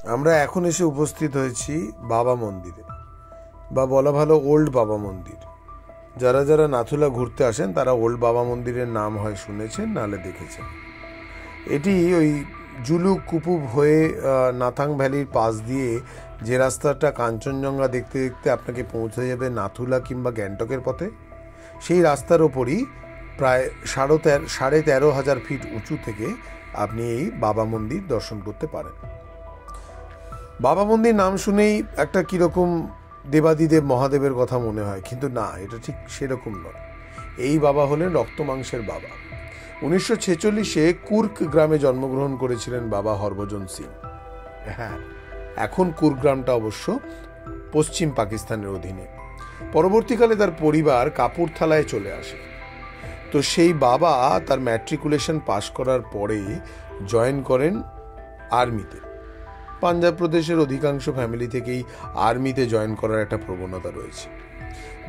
আমরা এখন এসে উপস্থিত হয়েছি বাবা মন্দিরে, বা বলা ভালো ওল্ড বাবা মন্দির। যারা যারা নাথুলা ঘুরতে আসেন তারা ওল্ড বাবা মন্দিরের নাম হয় শুনেছেন, নাহলে দেখেছেন। এটি ওই জুলুক কুপুব হয়ে নাথাং ভ্যালির পাশ দিয়ে যে রাস্তাটা কাঞ্চনজঙ্ঘা দেখতে দেখতে আপনাকে পৌঁছে যাবে নাথুলা কিংবা গ্যাংটকের পথে, সেই রাস্তার ওপরই প্রায় 13,500 ফিট উঁচু থেকে আপনি এই বাবা মন্দির দর্শন করতে পারেন। বাবা মন্দির নাম শুনেই একটা কীরকম দেবাদিদেব মহাদেবের কথা মনে হয়, কিন্তু না, এটা ঠিক সেরকম নয়। এই বাবা হলেন রক্ত মাংসের বাবা। 1946-এ কুর্ক গ্রামে জন্মগ্রহণ করেছিলেন বাবা হরভজন সিং। হ্যাঁ, এখন কুর্ক গ্রামটা অবশ্য পশ্চিম পাকিস্তানের অধীনে। পরবর্তীকালে তার পরিবার কাপুরথালায় চলে আসে। তো সেই বাবা তার ম্যাট্রিকুলেশন পাশ করার পরে জয়েন করেন আর্মিতে। পাঞ্জাব প্রদেশের অধিকাংশ ফ্যামিলি থেকেই আর্মিতে জয়েন করার একটা প্রবণতা রয়েছে।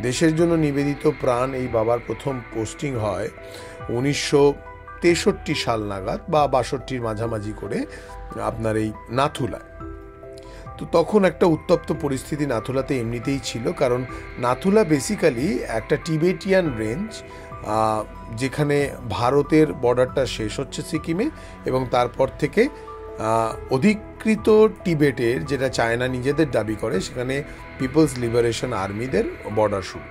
দেশের জন্য নিবেদিত প্রাণ এই বাবার প্রথম পোস্টিং হয় 1963 সাল নাগাদ বা 62-র মাঝামাঝি করে আপনার এই নাথুলায়। তো তখন একটা উত্তপ্ত পরিস্থিতি নাথুলাতে এমনিতেই ছিল, কারণ নাথুলা বেসিক্যালি একটা টিবেটিয়ান রেঞ্জ, যেখানে ভারতের বর্ডারটা শেষ হচ্ছে সিকিমে, এবং তারপর থেকে অধিকৃত টিবেটের, যেটা চায়না নিজেদের দাবি করে, সেখানে পিপলস লিবারেশন আর্মিদের বর্ডার শুরু।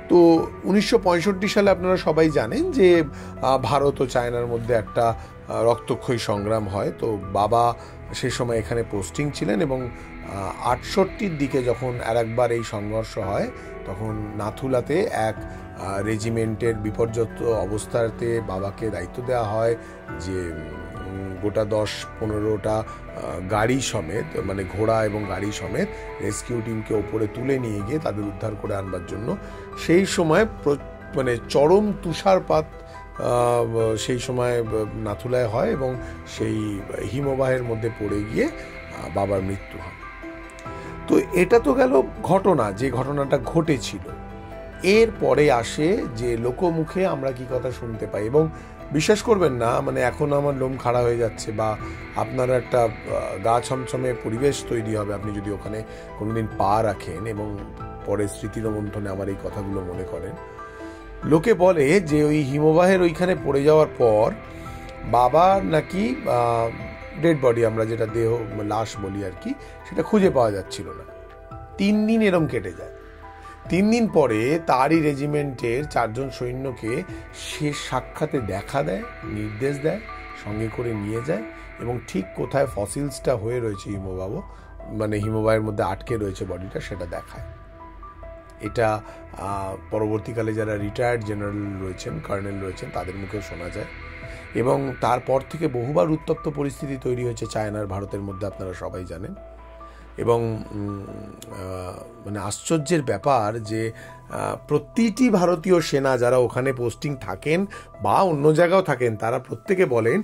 তো 1965 সালে আপনারা সবাই জানেন যে ভারত ও চায়নার মধ্যে একটা রক্তক্ষয়ী সংগ্রাম হয়। তো বাবা সে সময় এখানে পোস্টিং ছিলেন, এবং 68-র দিকে যখন আরেকবার এই সংঘর্ষ হয়, তখন নাথুলাতে এক রেজিমেন্টের বিপর্যস্ত অবস্থাতে বাবাকে দায়িত্ব দেওয়া হয় যে গোটা 10-15টা গাড়ি সমেত, মানে ঘোড়া এবং গাড়ি সমেত রেস্কিউ টিমকে ওপরে তুলে নিয়ে গিয়ে তাদের উদ্ধার করে আনবার জন্য। সেই সময় মানে চরম তুষারপাত সেই সময় নাথুলায় হয়, এবং সেই হিমবাহের মধ্যে পড়ে গিয়ে বাবার মৃত্যু হয়। তো এটা তো গেল ঘটনা, যে ঘটনাটা ঘটেছিল। এর পরে আসে যে লোকমুখে আমরা কি কথা শুনতে পাই, এবং বিশ্বাস করবেন না, মানে এখন আমার লোম খাড়া হয়ে যাচ্ছে, বা আপনার একটা গা ছমছমে পরিবেশ তৈরি হবে আপনি যদি ওখানে কোনোদিন পা রাখেন এবং পরে স্মৃতিরোমন্থনে আমার এই কথাগুলো মনে করেন। লোকে বলে যে ওই হিমবাহের ওইখানে পড়ে যাওয়ার পর বাবার নাকি ডেড বডি, আমরা যেটা দেহ লাশ বলি আর কি, সেটা খুঁজে পাওয়া যাচ্ছিল না। 3 দিন এরম কেটে যায়। 3 দিন পরে তারই রেজিমেন্টের 4 জন সৈন্যকে শেষ সাক্ষাতে দেখা দেয়, নির্দেশ দেয়, সঙ্গে করে নিয়ে যায়, এবং ঠিক কোথায় ফসিলসটা হয়ে রয়েছে মানে হিমবাহের মধ্যে আটকে রয়েছে বডিটা, সেটা দেখায়। এটা পরবর্তীকালে যারা রিটায়ার্ড জেনারেল রয়েছেন, কর্নেল রয়েছেন, তাদের মুখে শোনা যায়। এবং তারপর থেকে বহুবার উত্তপ্ত পরিস্থিতি তৈরি হয়েছে চায়নার ভারতের মধ্যে, আপনারা সবাই জানেন। এবং মানে আশ্চর্যের ব্যাপার যে প্রতিটি ভারতীয় সেনা যারা ওখানে পোস্টিং থাকেন বা অন্য জায়গাও থাকেন, তারা প্রত্যেকে বলেন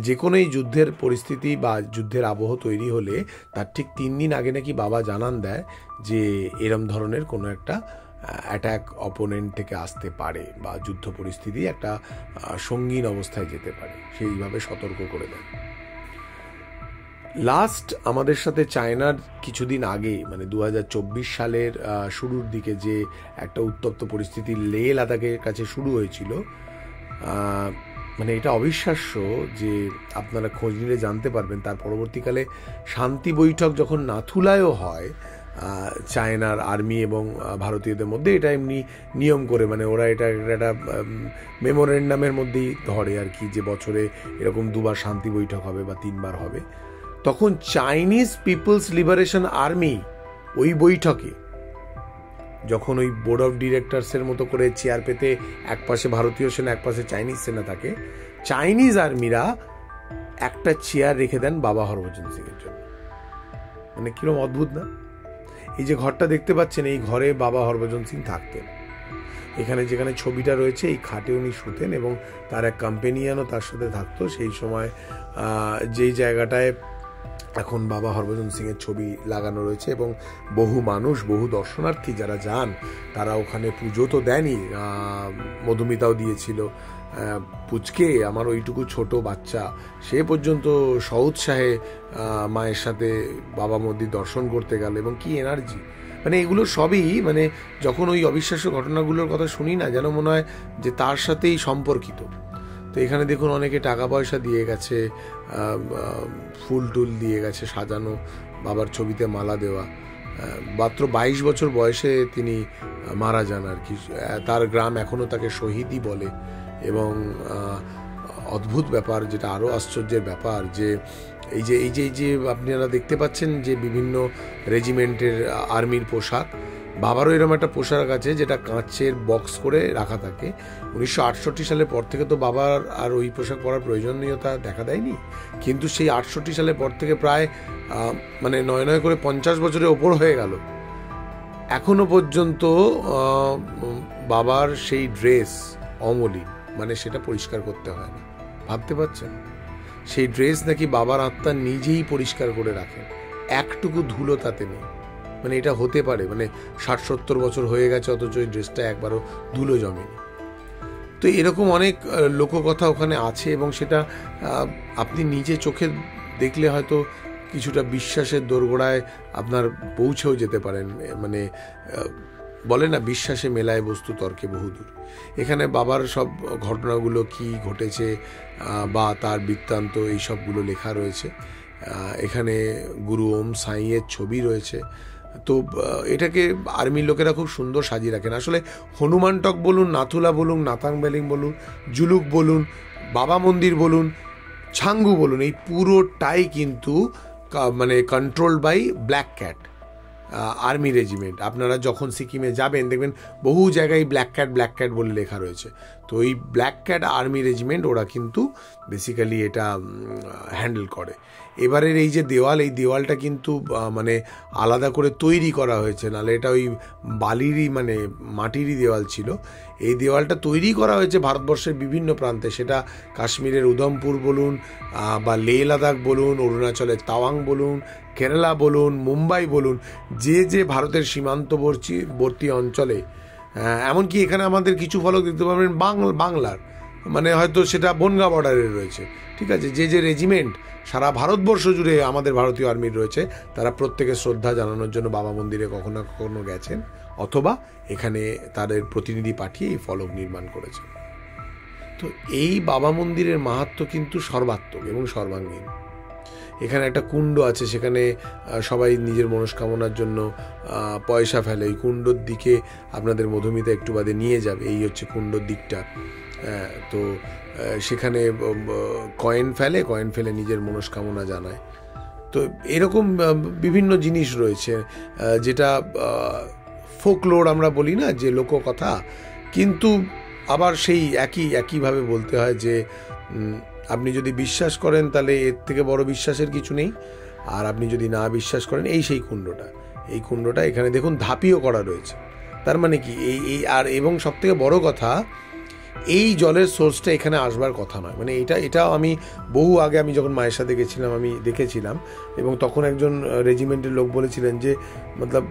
যে কোনো এই যুদ্ধের পরিস্থিতি বা যুদ্ধের আবহ তৈরি হলে তার ঠিক 3 দিন আগে নাকি বাবা জানান দেয় যে এরম ধরনের কোনো একটা অ্যাটাক অপোনেন্ট থেকে আসতে পারে, বা যুদ্ধ পরিস্থিতি একটা সঙ্গীন অবস্থায় যেতে পারে, সেইভাবে সতর্ক করে দেয়। লাস্ট আমাদের সাথে চায়নার কিছুদিন আগে, মানে 2024 সালের শুরুর দিকে যে একটা উত্তপ্ত পরিস্থিতি লে লাদাখের কাছে শুরু হয়েছিল, মানে এটা অবিশ্বাস্য যে আপনারা খোঁজ নিলে জানতে পারবেন। তার পরবর্তীকালে শান্তি বৈঠক যখন নাথুলায়ও হয় চায়নার আর্মি এবং ভারতীয়দের মধ্যে, এটা এমনি নিয়ম করে, মানে ওরা এটা একটা মেমোরেন্ডামের মধ্যেই ধরে আর কি, যে বছরে এরকম 2বার শান্তি বৈঠক হবে বা 3বার হবে। তখন চাইনিজ পিপলস লিবারেশন আর্মি ওই বৈঠকে, যখন ওই বোর্ড অফ ডিরেক্টরসের মতো করে চেয়ার পেতে একপাশে ভারতীয় সেনা একপাশে চাইনিজ সেনা থাকে, চাইনিজ আর্মিরা একটা চেয়ার রেখে দেন বাবা হরভজন সিং এর জন্য। মানে কিরকম অদ্ভুত না? এই যে ঘরটা দেখতে পাচ্ছেন, এই ঘরে বাবা হরভজন সিং থাকতেন। এখানে যেখানে ছবিটা রয়েছে, এই খাটে উনি শুতেন, এবং তার এক কম্পেনিয়ানও তার সাথে থাকতো। সেই সময় যেই জায়গাটায় এখন বাবা হরভজন সিং এর ছবি লাগানো রয়েছে, এবং বহু মানুষ, বহু দর্শনার্থী যারা যান, তারা ওখানে পুজো তো দেনই, মধুমিতাও দিয়েছিল, পুচকে, আমার ওইটুকু ছোট বাচ্চা, সে পর্যন্ত সউৎসাহে মায়ের সাথে বাবা মন্দির দর্শন করতে গেল, এবং কি এনার্জি! মানে এগুলো সবই মানে যখন ওই অবিশ্বাস্য ঘটনাগুলোর কথা শুনি না, যেন মনে হয় যে তার সাথেই সম্পর্কিত। তো এখানে দেখুন অনেকে টাকা পয়সা দিয়ে গেছে, ফুল টুল দিয়ে গেছে সাজানো, বাবার ছবিতে মালা দেওয়া। মাত্র 22 বছর বয়সে তিনি মারা যান আর কি। তার গ্রাম এখনও তাকে শহীদই বলে। এবং অদ্ভুত ব্যাপার, যেটা আরও আশ্চর্যের ব্যাপার, যে এই যে আপনারা দেখতে পাচ্ছেন যে বিভিন্ন রেজিমেন্টের আর্মির পোশাক, বাবারও এরকম একটা পোশাক আছে যেটা কাঁচের বক্স করে রাখা থাকে। 1968 সালের পর থেকে তো বাবার আর ওই পোশাক পরার প্রয়োজনীয়তা দেখা দেয়নি, কিন্তু সেই 68 সালের পর থেকে প্রায় মানে নয় করে 50 বছরের ওপর হয়ে গেল, এখনো পর্যন্ত বাবার সেই ড্রেস অমলিন, মানে সেটা পরিষ্কার করতে হয় না। ভাবতে পারছেন? সেই ড্রেস নাকি বাবার আত্মা নিজেই পরিষ্কার করে রাখেন, একটুকু ধুলো তাতে নেই। মানে এটা হতে পারে, মানে 60-70 বছর হয়ে গেছে অথচ ওই ড্রেসটা একবারও ধুলো জমেনি। তো এরকম অনেক লোককথা ওখানে আছে, এবং সেটা আপনি নিজে চোখে দেখলে হয়তো কিছুটা বিশ্বাসের দোরগোড়ায় আপনার পৌঁছেও যেতে পারেন। মানে বলে না, বিশ্বাসে মেলায় বস্তু তর্কে বহুদূর। এখানে বাবার সব ঘটনাগুলো কি ঘটেছে বা তার বৃত্তান্ত, এই সবগুলো লেখা রয়েছে। এখানে গুরু ওম সাইয়ের ছবি রয়েছে। তো এটাকে আর্মির লোকেরা খুব সুন্দর সাজিয়ে রাখেন। আসলে হনুমান টক বলুন, নাথুলা বলুন, নাতাং বেলিং বলুন, জুলুক বলুন, বাবা মন্দির বলুন, ছাঙ্গু বলুন, এই পুরোটাই কিন্তু মানে controlled by Black Cat army regiment. আপনারা যখন সিকিমে যাবেন দেখবেন বহু জায়গায় ব্ল্যাক ক্যাট বলে লেখা রয়েছে। তো এই ব্ল্যাক ক্যাট আর্মি রেজিমেন্ট ওরা কিন্তু বেসিক্যালি এটা হ্যান্ডেল করে। এবারের এই যে দেওয়াল, এই দেওয়ালটা কিন্তু মানে আলাদা করে তৈরি করা হয়েছে, নাহলে এটা ওই বালিরই মানে মাটিরই দেওয়াল ছিল। এই দেওয়ালটা তৈরি করা হয়েছে ভারতবর্ষের বিভিন্ন প্রান্তে, সেটা কাশ্মীরের উধমপুর বলুন বা লে লাদাখ বলুন, অরুণাচলের তাওয়াং বলুন, কেরালা বলুন, মুম্বাই বলুন, যে ভারতের সীমান্তবর্তী অঞ্চলে, এমনকি এখানে আমাদের কিছু ফলক দেখতে পাবেন বাংলার, মানে হয়তো সেটা বনগাঁ বর্ডারে রয়েছে। ঠিক আছে, যে রেজিমেন্ট সারা ভারতবর্ষ জুড়ে আমাদের ভারতীয় আর্মির রয়েছে, তারা প্রত্যেকে শ্রদ্ধা জানানোর জন্য বাবা মন্দিরে কখনো কখনো গেছেন, অথবা এখানে তাদের প্রতিনিধি পাঠিয়ে এই ফলক নির্মাণ করেছেন। তো এই বাবা মন্দিরের মাহাত্ম্য কিন্তু সর্বাত্মক এবং সর্বাঙ্গীন। এখানে একটা কুণ্ড আছে, সেখানে সবাই নিজের মনস্কামনার জন্য পয়সা ফেলে। এই কুণ্ডর দিকে আপনাদের মধুমিতা একটু বাদে নিয়ে যাবে, এই হচ্ছে কুণ্ডর দিকটা। তো সেখানে কয়েন ফেলে নিজের মনস্কামনা জানায়। তো এরকম বিভিন্ন জিনিস রয়েছে, যেটা ফোকলোর আমরা বলি না, যে লোককথা, কিন্তু আবার সেই একইভাবে বলতে হয় যে আপনি যদি বিশ্বাস করেন তাহলে এর থেকে বড় বিশ্বাসের কিছু নেই, আর আপনি যদি না বিশ্বাস করেন, সেই কুণ্ডটা এখানে দেখুন ধাপিও করা রয়েছে। তার মানে কি আর এবং সব থেকে বড় কথা, এই জলের সোর্সটা এখানে আসবার কথা নয়। মানে এটাও আমি বহু আগে আমি যখন মায়ের সাথে গেছিলাম আমি দেখেছিলাম, এবং তখন একজন রেজিমেন্টের লোক বলেছিলেন যে मतलब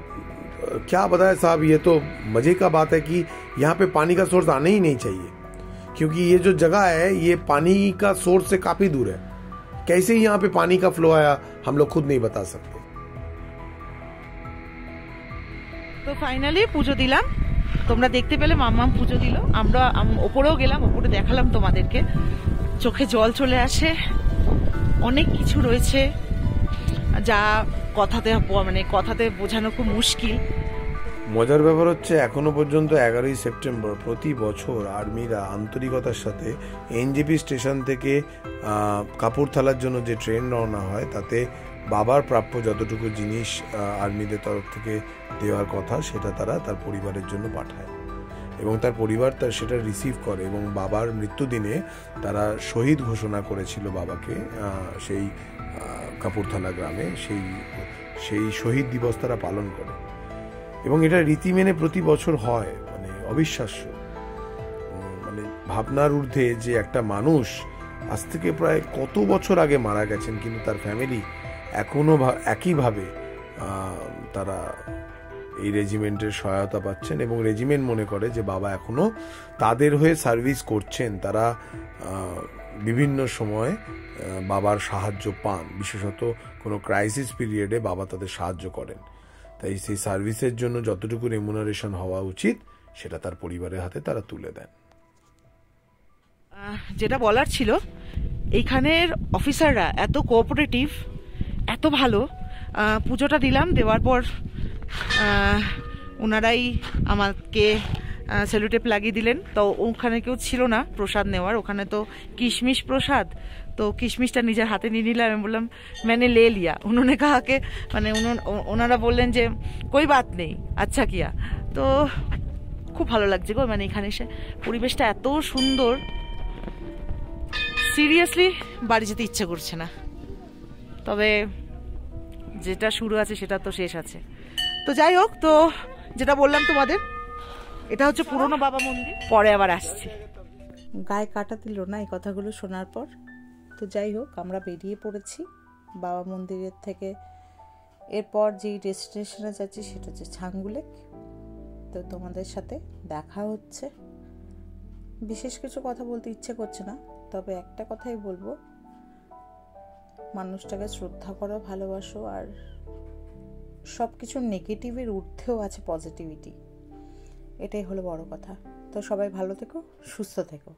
क्या बताया साहब, ये तो मजे का बात है कि यहाँ पे पानी का सोर्स आना ही नहीं चाहिए, क्योंकि ये जो जगह है ये पानी का सोर्स से काफी दूर है। कैसे ही यहाँ पे पानी का फ्लो आया हम लोग खुद नहीं बता सकते। তো ফাইনালি পুজো দিলাম, তোমরা দেখতে পেলে মাম্মাম পুজো দিল। আমরা ওপরেও গেলাম, ওপরে দেখালাম তোমাদেরকে, চোখে জল চলে আসে। অনেক কিছু রয়েছে যা কথাতে বোঝানো খুব মুশকিল। মজার ব্যাপার হচ্ছে এখনো পর্যন্ত 11ই সেপ্টেম্বর প্রতি বছর আর্মিরা আন্তরিকতার সাথে এনজেপি স্টেশন থেকে কাপুরথালার জন্য যে ট্রেন রওনা হয়, তাতে বাবার প্রাপ্য যতটুকু জিনিস আর্মিদের তরফ থেকে দেওয়ার কথা সেটা তারা তার পরিবারের জন্য পাঠায়, এবং তার পরিবার তার সেটা রিসিভ করে। এবং বাবার মৃত্যুদিনে তারা শহীদ ঘোষণা করেছিল বাবাকে সেই কাপুরথালা গ্রামে, সেই শহীদ দিবস তারা পালন করে, এবং এটা রীতি মেনে প্রতি বছর হয়। মানে অবিশ্বাস্য, মানে ভাবনার ঊর্ধ্বে যে একটা মানুষ আজ থেকে প্রায় কত বছর আগে মারা গেছেন, কিন্তু তার ফ্যামিলি এখনো একইভাবে তারা এই রেজিমেন্টের সহায়তা পাচ্ছেন এবং রেজিমেন্ট মনে করে যে বাবা এখনো তাদের হয়ে সার্ভিস করছেন, তারা বিভিন্ন সময় বাবার সাহায্য পান, বিশেষত কোনো ক্রাইসিস পিরিয়ডে বাবা তাদের সাহায্য করেন। তাই সেই সার্ভিসের জন্য যতটুকু রেমুনারেশন হওয়া উচিত সেটা তার পরিবারের হাতে তারা তুলে দেন। যেটা বলার ছিল, এইখানের অফিসাররা এত কোঅপারেটিভ, এত ভালো। পুজোটা দিলাম, দেওয়ার পর ওনারাই আমাকে সেলুটেপ লাগিয়ে দিলেন। তো ওখানে কেউ ছিল না প্রসাদ নেওয়ার, ওখানে তো কিশমিশ প্রসাদ, তো কিশমিশটা নিজের হাতে নিয়ে নিলাম। আমি বললাম मैंने ले लिया। उन्होंने कहा कि মানে ওনারা বললেন যে कोई बात नहीं, अच्छा किया। তো খুব ভালো লাগছে গো, মানে এখানে এসে পরিবেশটা এত সুন্দর, সিরিয়াসলি বাড়ি যেতে ইচ্ছে করছে না। তবে যেটা শুরু আছে সেটা তো শেষ আছে। তো যাই হোক, তো যেটা বললাম তোমাদের, এটা হচ্ছে পুরনো বাবা মন্দির। পরে আবার আসছি। গায়ে কাটা দিল না এই কথাগুলো শোনার পর। তো যাই হোক, আমরা বেরিয়ে পড়েছি বাবা মন্দিরের থেকে। এরপর যেই ডেস্টিনেশনে যাচ্ছি সেটা হচ্ছে ছাঙ্গু লেক। তো তোমাদের সাথে দেখা হচ্ছে। বিশেষ কিছু কথা বলতে ইচ্ছে করছে না, তবে একটা কথাই বলবো, মানুষটাকে শ্রদ্ধা করো, ভালোবাসো, আর সব কিছু নেগেটিভের ঊর্ধ্বেও আছে পজিটিভিটি। এটাই হলো বড় কথা। তো সবাই ভালো থেকো, সুস্থ থেকো।